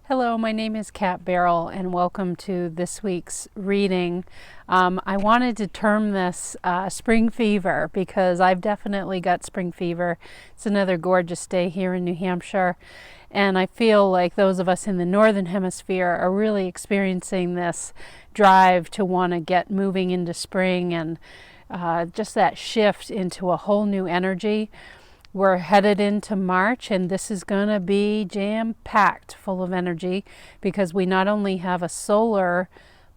Hello, my name is Kat Barrel and welcome to this week's reading. I wanted to term this spring fever because I've definitely got spring fever. It's another gorgeous day here in New Hampshire, and I feel like those of us in the northern hemisphere are really experiencing this drive to want to get moving into spring and just that shift into a whole new energy. We're headed into March, and this is going to be jam-packed full of energy because we not only have a solar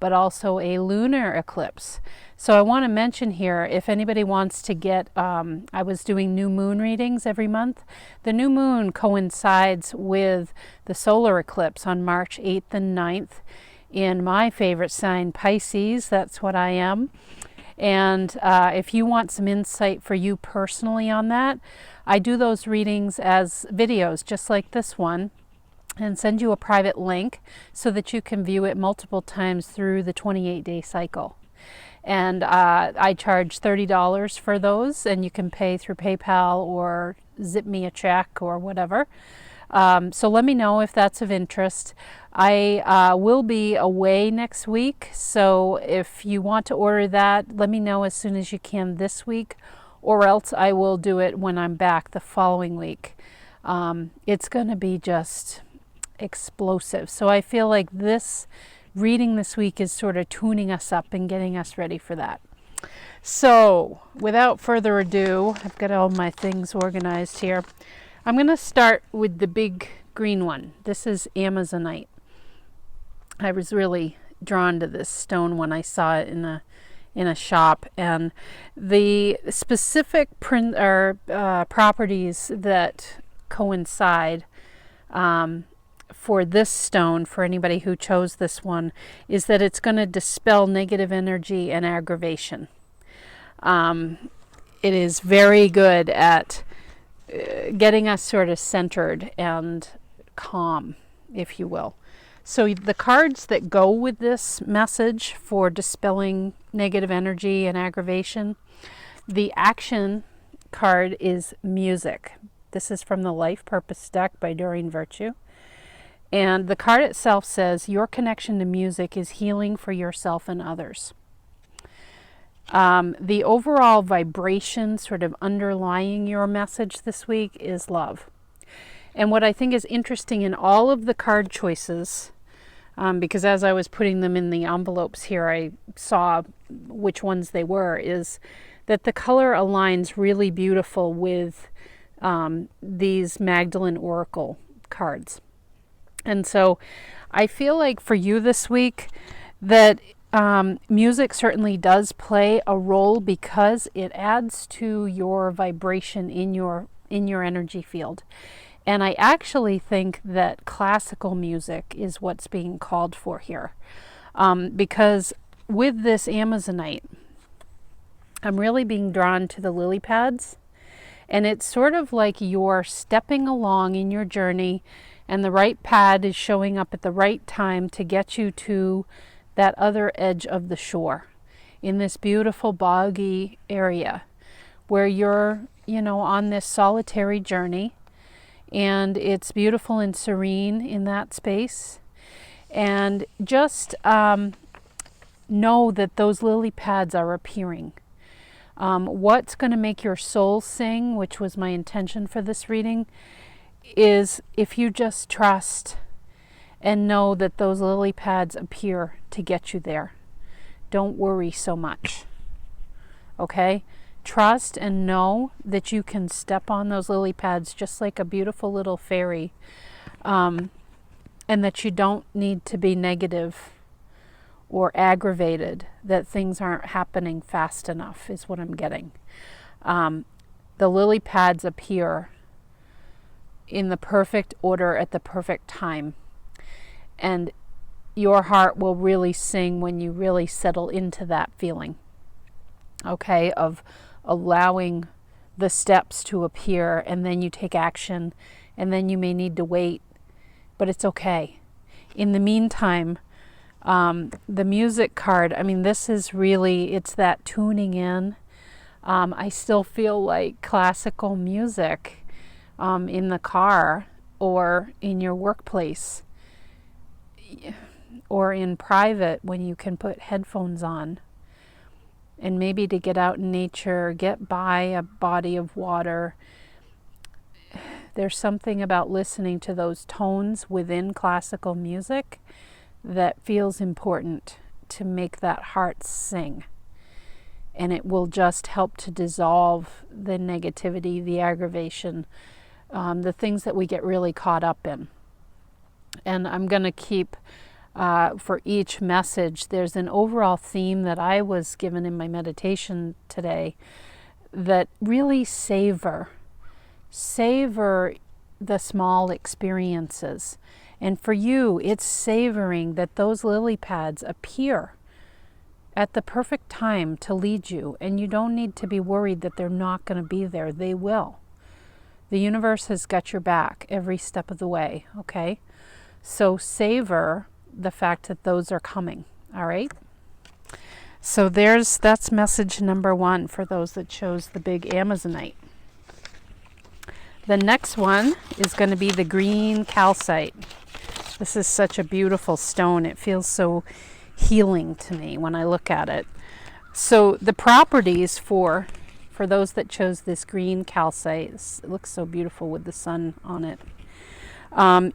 but also a lunar eclipse. So I want to mention here, if anybody wants to get, I was doing new moon readings every month. The new moon coincides with the solar eclipse on March 8th and 9th in my favorite sign, Pisces. That's what I am. And if you want some insight for you personally on that, I do those readings as videos just like this one and send you a private link so that you can view it multiple times through the 28-day cycle. And I charge $30 for those, and you can pay through PayPal or zip me a check or whatever. So let me know if that's of interest. I will be away next week, so if you want to order that, let me know as soon as you can this week, or else I will do it when I'm back the following week. It's going to be just explosive. So I feel like this reading this week is sort of tuning us up and getting us ready for that. So without further ado, I've got all my things organized here. I'm going to start with the big green one. This is Amazonite. I was really drawn to this stone when I saw it in a shop, and the specific properties that coincide for this stone, for anybody who chose this one, is that it's going to dispel negative energy and aggravation. It is very good at getting us sort of centered and calm, if you will. So the cards that go with this message for dispelling negative energy and aggravation, the action card is music. This is from the Life Purpose deck by Doreen Virtue. And the card itself says, your connection to music is healing for yourself and others. The overall vibration sort of underlying your message this week is love. And what I think is interesting in all of the card choices, because as I was putting them in the envelopes here, I saw which ones they were, is that the color aligns really beautiful with these Magdalene Oracle cards. And so I feel like for you this week that music certainly does play a role because it adds to your vibration in your energy field. And I actually think that classical music is what's being called for here. Because with this Amazonite, I'm really being drawn to the lily pads. And it's sort of like you're stepping along in your journey, and the right pad is showing up at the right time to get you to that other edge of the shore in this beautiful boggy area where you're, on this solitary journey, and it's beautiful and serene in that space. And just know that those lily pads are appearing. What's going to make your soul sing, which was my intention for this reading, is if you just trust and know that those lily pads appear to get you there. Don't worry so much. Okay? Trust and know that you can step on those lily pads just like a beautiful little fairy, and that you don't need to be negative or aggravated that things aren't happening fast enough, is what I'm getting. The lily pads appear in the perfect order at the perfect time. And your heart will really sing when you really settle into that feeling, okay, of allowing the steps to appear, and then you take action, and then you may need to wait, but it's okay. In the meantime, the music card, this is really, it's that tuning in. I still feel like classical music in the car or in your workplace or in private when you can put headphones on, and maybe to get out in nature, get by a body of water. There's something about listening to those tones within classical music that feels important to make that heart sing. And it will just help to dissolve the negativity, the aggravation, the things that we get really caught up in. And I'm going to keep, for each message, there's an overall theme that I was given in my meditation today that really savor the small experiences. And for you, it's savoring that those lily pads appear at the perfect time to lead you, and you don't need to be worried that they're not going to be there. They will. The universe has got your back every step of the way, okay? So savor the fact that those are coming, all right? So that's message number 1 for those that chose the big Amazonite. The next one is going to be the green calcite. This is such a beautiful stone. It feels so healing to me when I look at it. So the properties for those that chose this green calcite, it looks so beautiful with the sun on it,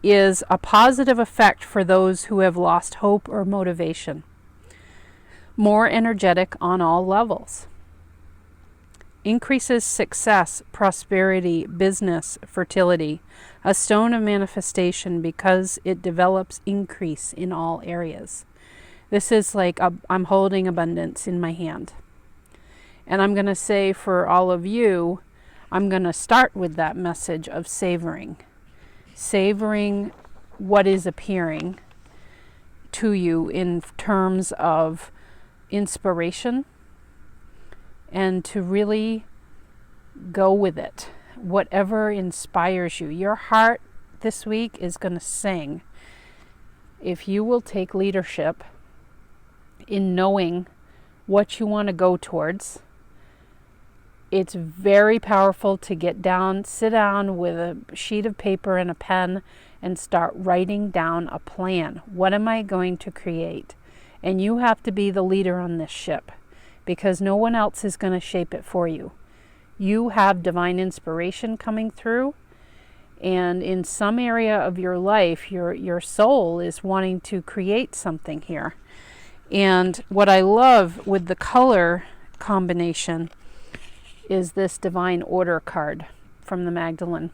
is a positive effect for those who have lost hope or motivation. More energetic on all levels. Increases success, prosperity, business, fertility. A stone of manifestation because it develops increase in all areas. This is like I'm holding abundance in my hand. And I'm going to say for all of you, I'm going to start with that message of savoring. Savoring what is appearing to you in terms of inspiration, and to really go with it. Whatever inspires you. Your heart this week is going to sing if you will take leadership in knowing what you want to go towards. It's very powerful to sit down with a sheet of paper and a pen and start writing down a plan. What am I going to create? And you have to be the leader on this ship, because no one else is going to shape it for you. You have divine inspiration coming through, and in some area of your life, your soul is wanting to create something here. And what I love with the color combination is this Divine Order card from the Magdalene.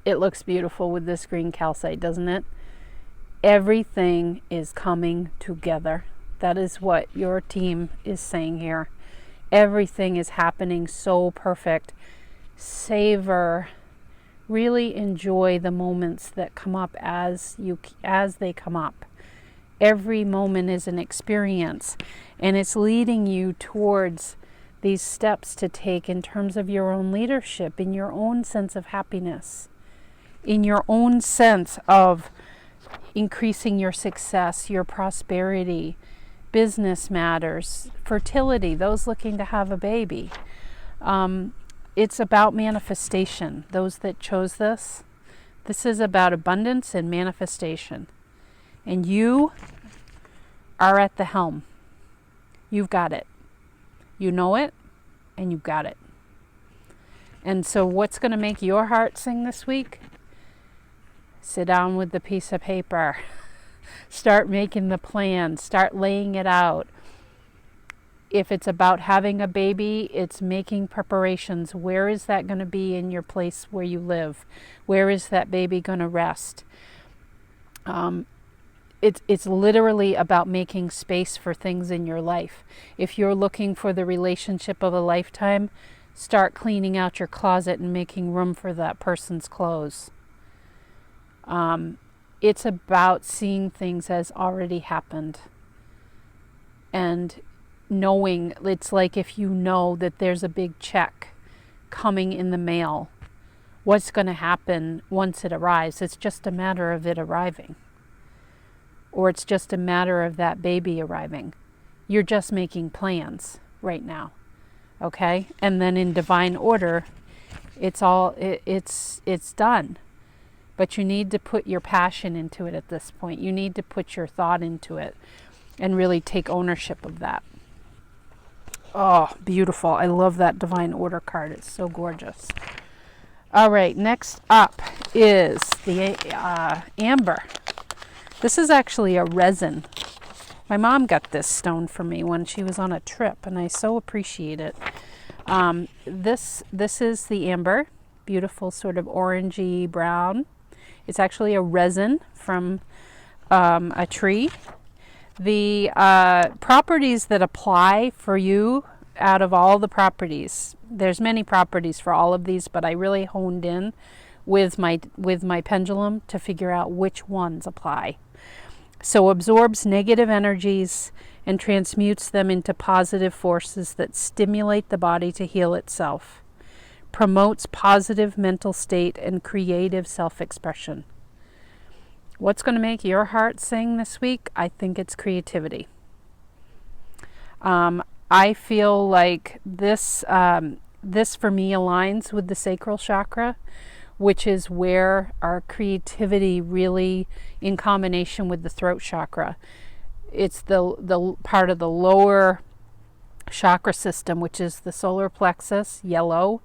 It looks beautiful with this green calcite, doesn't it? Everything is coming together. That is what your team is saying here. Everything is happening so perfect. Savor, really enjoy the moments that come up as they come up. Every moment is an experience, and it's leading you towards these steps to take in terms of your own leadership, in your own sense of happiness, in your own sense of increasing your success, your prosperity, business matters, fertility, those looking to have a baby. It's about manifestation. Those that chose this is about abundance and manifestation. And you are at the helm. You've got it. You know it, and you've got it. And so what's going to make your heart sing this week? Sit down with the piece of paper. Start making the plan. Start laying it out. If it's about having a baby, it's making preparations. Where is that going to be in your place where you live? Where is that baby going to rest? It's literally about making space for things in your life. If you're looking for the relationship of a lifetime, start cleaning out your closet and making room for that person's clothes. It's about seeing things as already happened. And knowing, it's like if you know that there's a big check coming in the mail, what's going to happen once it arrives? It's just a matter of it arriving. Or it's just a matter of that baby arriving. You're just making plans right now. Okay? And then in divine order, it's done. but you need to put your passion into it at this point. You need to put your thought into it and really take ownership of that. Oh, beautiful. I love that Divine Order card. It's so gorgeous. All right, next up is the amber. This is actually a resin. My mom got this stone for me when she was on a trip, and I so appreciate it. This is the amber, beautiful sort of orangey brown. It's actually a resin from a tree. The properties that apply for you out of all the properties, there's many properties for all of these, but I really honed in with my pendulum to figure out which ones apply. So absorbs negative energies and transmutes them into positive forces that stimulate the body to heal itself. Promotes positive mental state and creative self-expression. What's going to make your heart sing this week? I think it's creativity. I feel like this for me aligns with the sacral chakra, which is where our creativity really, in combination with the throat chakra, it's the part of the lower chakra system, which is the solar plexus, yellow,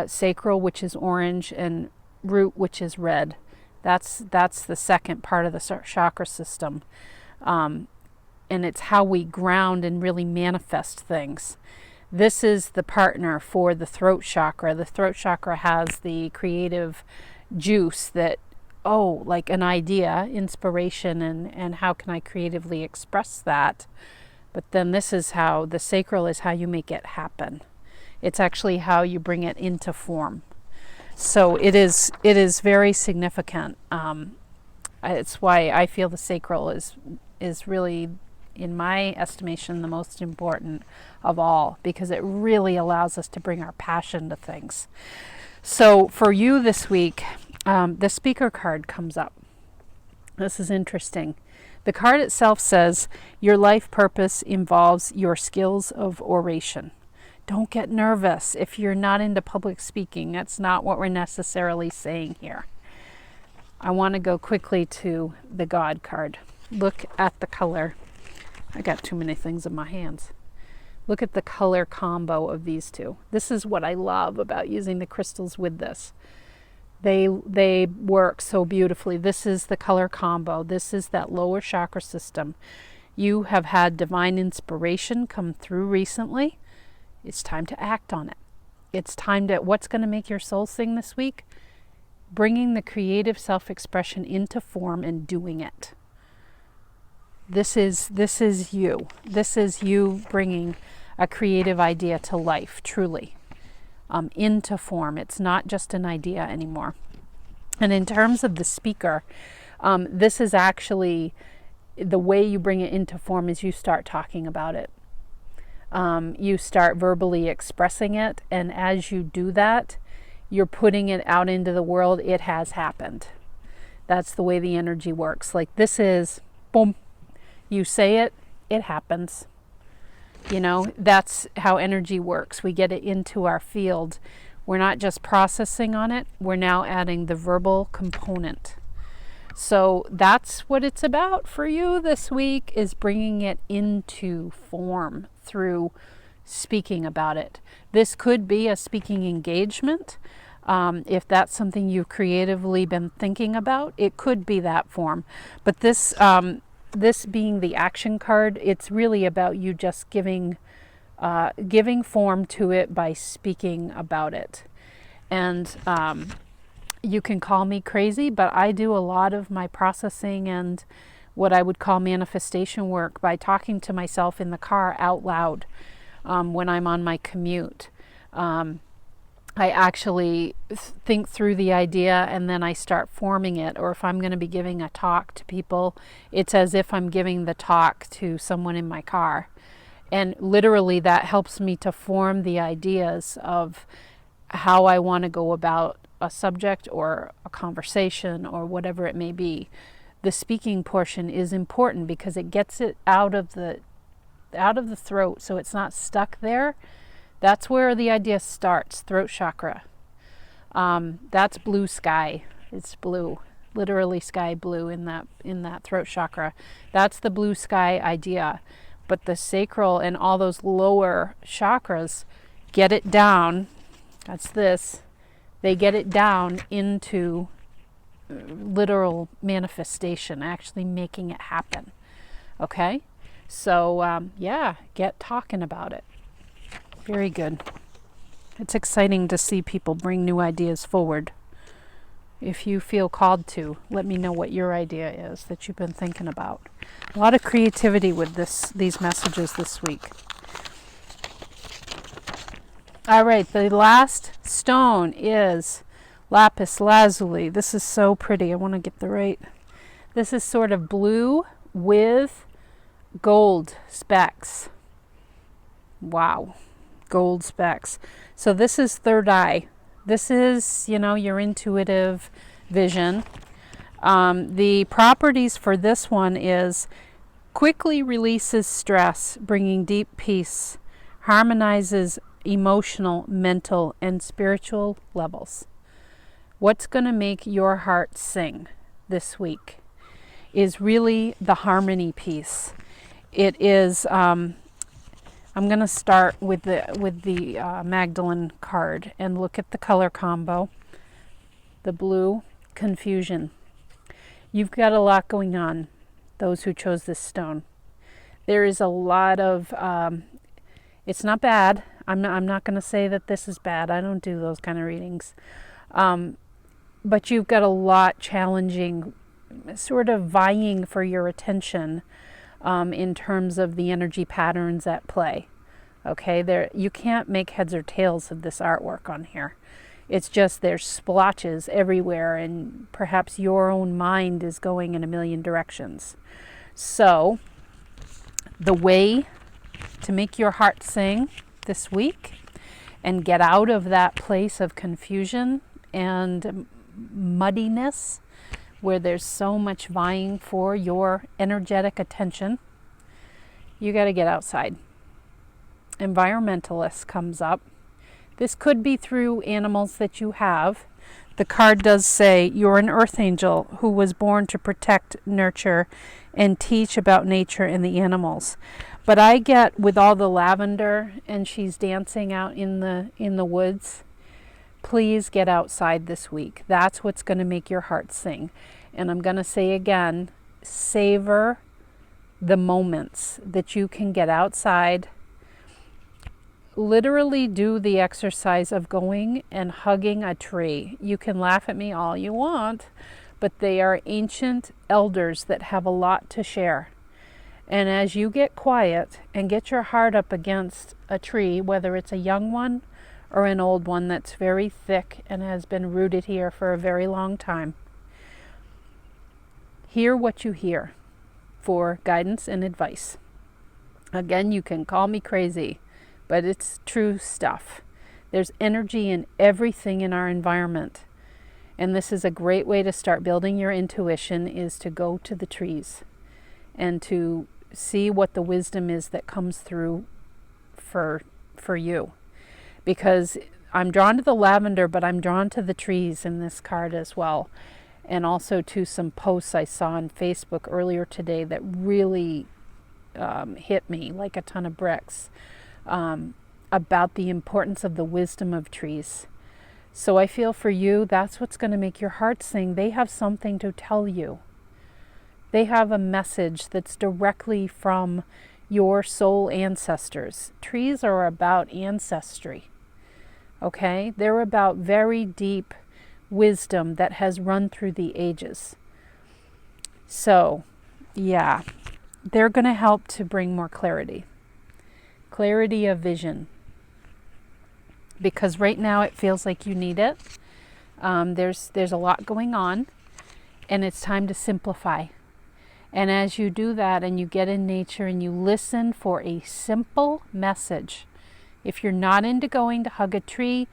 sacral, which is orange, and root, which is red. That's the second part of the chakra system. And it's how we ground and really manifest things. This is the partner for the throat chakra. The throat chakra has the creative juice that, like an idea, inspiration, and how can I creatively express that? But then this is how, the sacral is how you make it happen. It's actually how you bring it into form. So it is very significant. It's why I feel the sacral is really, in my estimation, the most important of all, because it really allows us to bring our passion to things. So for you this week, the speaker card comes up. This is interesting. The card itself says, your life purpose involves your skills of oration. Don't get nervous if you're not into public speaking. That's not what we're necessarily saying here. I want to go quickly to the God card. Look at the color. I got too many things in my hands. Look at the color combo of these two. This is what I love about using the crystals with this. They work so beautifully. This is the color combo. This is that lower chakra system. You have had divine inspiration come through recently. It's time to act on it. It's time to, what's going to make your soul sing this week? Bringing the creative self-expression into form and doing it. This is you. This is you bringing a creative idea to life, truly, into form. It's not just an idea anymore. And in terms of the speaker, this is actually the way you bring it into form is you start talking about it. You start verbally expressing it, and as you do that, you're putting it out into the world. It has happened. That's the way the energy works. Like this is, boom, you say it, it happens. You know, that's how energy works. We get it into our field. We're not just processing on it, we're now adding the verbal component. So that's what it's about for you this week, is bringing it into form through speaking about it. This could be a speaking engagement. If that's something you've creatively been thinking about, it could be that form. But this being the action card, it's really about you just giving form to it by speaking about it. And you can call me crazy, but I do a lot of my processing and what I would call manifestation work by talking to myself in the car out loud when I'm on my commute. I actually think through the idea and then I start forming it. Or if I'm going to be giving a talk to people, it's as if I'm giving the talk to someone in my car. And literally that helps me to form the ideas of how I want to go about a subject or a conversation or whatever it may be. The speaking portion is important because it gets it out of the throat, so it's not stuck there. That's where the idea starts, throat chakra. That's blue sky. It's blue, literally sky blue in that throat chakra. That's the blue sky idea. But the sacral and all those lower chakras get it down. That's this. They get it down into literal manifestation, actually making it happen. Okay? So, yeah, get talking about it. Very good. It's exciting to see people bring new ideas forward. If you feel called to, let me know what your idea is that you've been thinking about. A lot of creativity with these messages this week. All right, the last stone is lapis lazuli. This is so pretty. I want to get the right. This is sort of blue with gold specks. Wow, gold specks. So this is third eye. This is, your intuitive vision. The properties for this one is quickly releases stress, bringing deep peace, harmonizes emotional, mental, and spiritual levels. What's going to make your heart sing this week is really the harmony piece. It is, I'm going to start with the Magdalene card and look at the color combo. The blue, confusion. You've got a lot going on, those who chose this stone. There is a lot of, it's not bad. I'm not going to say that this is bad. I don't do those kind of readings. But you've got a lot challenging, sort of vying for your attention in terms of the energy patterns at play. Okay, you can't make heads or tails of this artwork on here. It's just there's splotches everywhere, and perhaps your own mind is going in a million directions. So, the way to make your heart sing this week and get out of that place of confusion and muddiness where there's so much vying for your energetic attention, you got to get outside. Environmentalist comes up. This could be through animals that you have. The card does say you're an earth angel who was born to protect, nurture, and teach about nature and the animals. But I get with all the lavender and she's dancing out in the woods. Please get outside this week. That's what's going to make your heart sing. And I'm going to say again, savor the moments that you can get outside. Literally do the exercise of going and hugging a tree. You can laugh at me all you want, but they are ancient elders that have a lot to share. And as you get quiet and get your heart up against a tree, whether it's a young one or an old one that's very thick and has been rooted here for a very long time, hear what you hear for guidance and advice. Again, you can call me crazy, but it's true stuff. There's energy in everything in our environment. And this is a great way to start building your intuition, is to go to the trees and to see what the wisdom is that comes through for you. Because I'm drawn to the lavender, but I'm drawn to the trees in this card as well. And also to some posts I saw on Facebook earlier today that really hit me like a ton of bricks about the importance of the wisdom of trees. So I feel for you, that's what's going to make your heart sing. They have something to tell you. They have a message that's directly from your soul ancestors. Trees are about ancestry. Okay? They're about very deep wisdom that has run through the ages. So, yeah, they're going to help to bring more clarity. Clarity of vision. Because right now it feels like you need it. There's a lot going on, and it's time to simplify. And as you do that and you get in nature and you listen for a simple message, if you're not into going to hug a tree,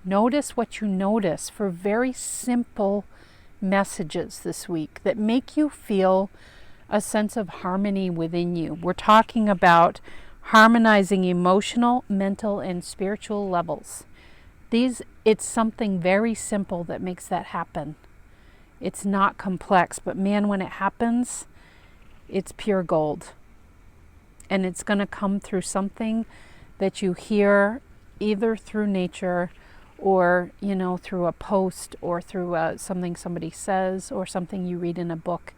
notice what you notice for very simple messages this week that make you feel a sense of harmony within you. We're talking about harmonizing emotional, mental, and spiritual levels. It's something very simple that makes that happen. It's not complex, but man, when it happens, it's pure gold. And it's going to come through something that you hear either through nature or, you know, through a post or through something somebody says or something you read in a book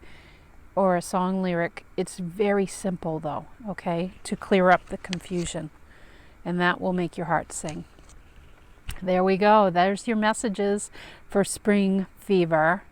or a song lyric. It's very simple though, okay, to clear up the confusion. And that will make your heart sing. There we go. There's your messages for spring fever.